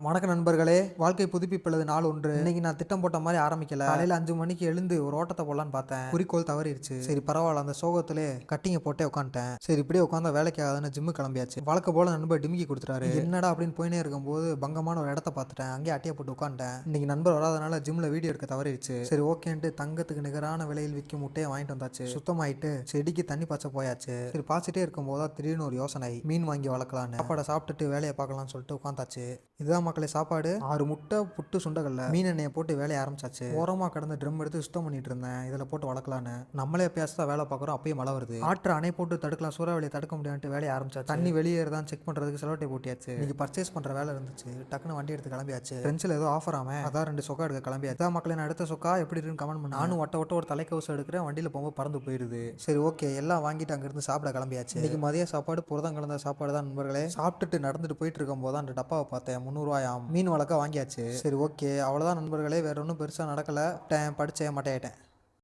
வணக்க நண்பர்களே, வாழ்க்கை புதுப்பிப்பது நாள் ஒன்று. இன்னைக்கு நான் திட்டம் போட்ட மாதிரி ஆரம்பிக்கல. காலையில 5 மணிக்கு எழுந்து ஒரு ஓட்டத்தை போடலான்னு பார்த்தேன். குறிக்கோள் தவறிடுச்சு. சரி பரவாயில்ல, அந்த சோகத்திலே கட்டிங்க போட்டே உட்காந்துட்டேன். சரி இப்படியே உட்காந்தா வேலைக்கு ஆகாதுன்னு ஜிம்மு கிளம்பியாச்சு. வழக்க போல நண்பர் டிமிக்கி கொடுத்துட்டாரு. என்னடா அப்படின்னு போயினே இருக்கும்போது பங்கமான ஒரு இடத்த பார்த்துட்டேன். அங்கேயே அட்டையை போட்டு உட்காந்துட்டேன். இன்னைக்கு நண்பர் வராதனால ஜிம்ல வீடியோ எடுக்க தவறிடுச்சு. சரி ஓகேன்ட்டு தங்கத்துக்கு நிகரான விலையில் விற்கும் முட்டையை வாங்கிட்டு வந்தாச்சு. சுத்தமாயிட்டு செடிக்கு தண்ணி பாய்ச்ச போயாச்சு. சரி பாய்ச்சிட்டே இருக்கும்போது திடீர்னு ஒரு யோசனை, மீன் வாங்கி வளர்க்கலான்னு. சாப்பாடை சாப்பிட்டுட்டு வேலையை பார்க்கலாம்னு சொல்லிட்டு உட்காந்தாச்சு. இதுதான் மக்களே சாப்பாடு. 6 முட்டை, புட்டு, சுண்டகல்ல, மீன் எண்ணெயை போட்டு வேலையை ஆரம்பிச்சாச்சு. ஓரமா கடந்த ட்ரம் எடுத்து சுத்தம் பண்ணிட்டு இருந்தேன். இதுல போட்டு வளர்க்கலான்னு. நம்மளே எப்பயாச்சும் வேலை பார்க்குறோம், அப்பயே மழை வருது. ஆற்று அணை போட்டு தடுக்கலாம், சூறாவளியை தடுக்க முடியாதுன்னு வேலையை ஆரம்பிச்சாச்சு. தண்ணி வெளியேறதான் செக் பண்றதுக்கு செலோட்டை போட்டியாச்சு. இன்னைக்கு பர்ச்சேஸ் பண்ற வேலை இருந்துச்சு. டக்குன்னு வண்டி எடுத்து கிளம்பியாச்சு. ஃப்ரெண்ட்ஸ்ல ஏதோ ஆஃபர் ஆமே, அதான் 2 சொக்கா எடுக்க கிளம்பியாச்சு. அதான் மக்களே, நான் அடுத்த சொக்கா எப்படி இருக்குன்னு கமெண்ட் பண்ணி. நானும் ஒட்ட ஒரு தலைக்கவசம் எடுக்கிறேன். வண்டியில போகும்போது பறந்து போயிடுது. சரி ஓகே, எல்லாம் வாங்கிட்டு அங்கிருந்து சாப்பிட கிளம்பியாச்சு. இன்னைக்கு மதிய சாப்பாடு புரதம் கலந்த சாப்பாடு தான் நண்பர்களே. சாப்பிட்டுட்டு நடந்துட்டு போயிட்டு இருக்கும் போது அந்த டப்பாவை பார்த்தேன். 300 ரூபாயாம். மீன் வளர்க்க வாங்கியாச்சு. சரி ஓகே, அவ்வளோதான் நண்பர்களே, வேற ஒன்றும் பெருசாக நடக்கலை. படித்தேன், மட்டையாயிட்டேன்.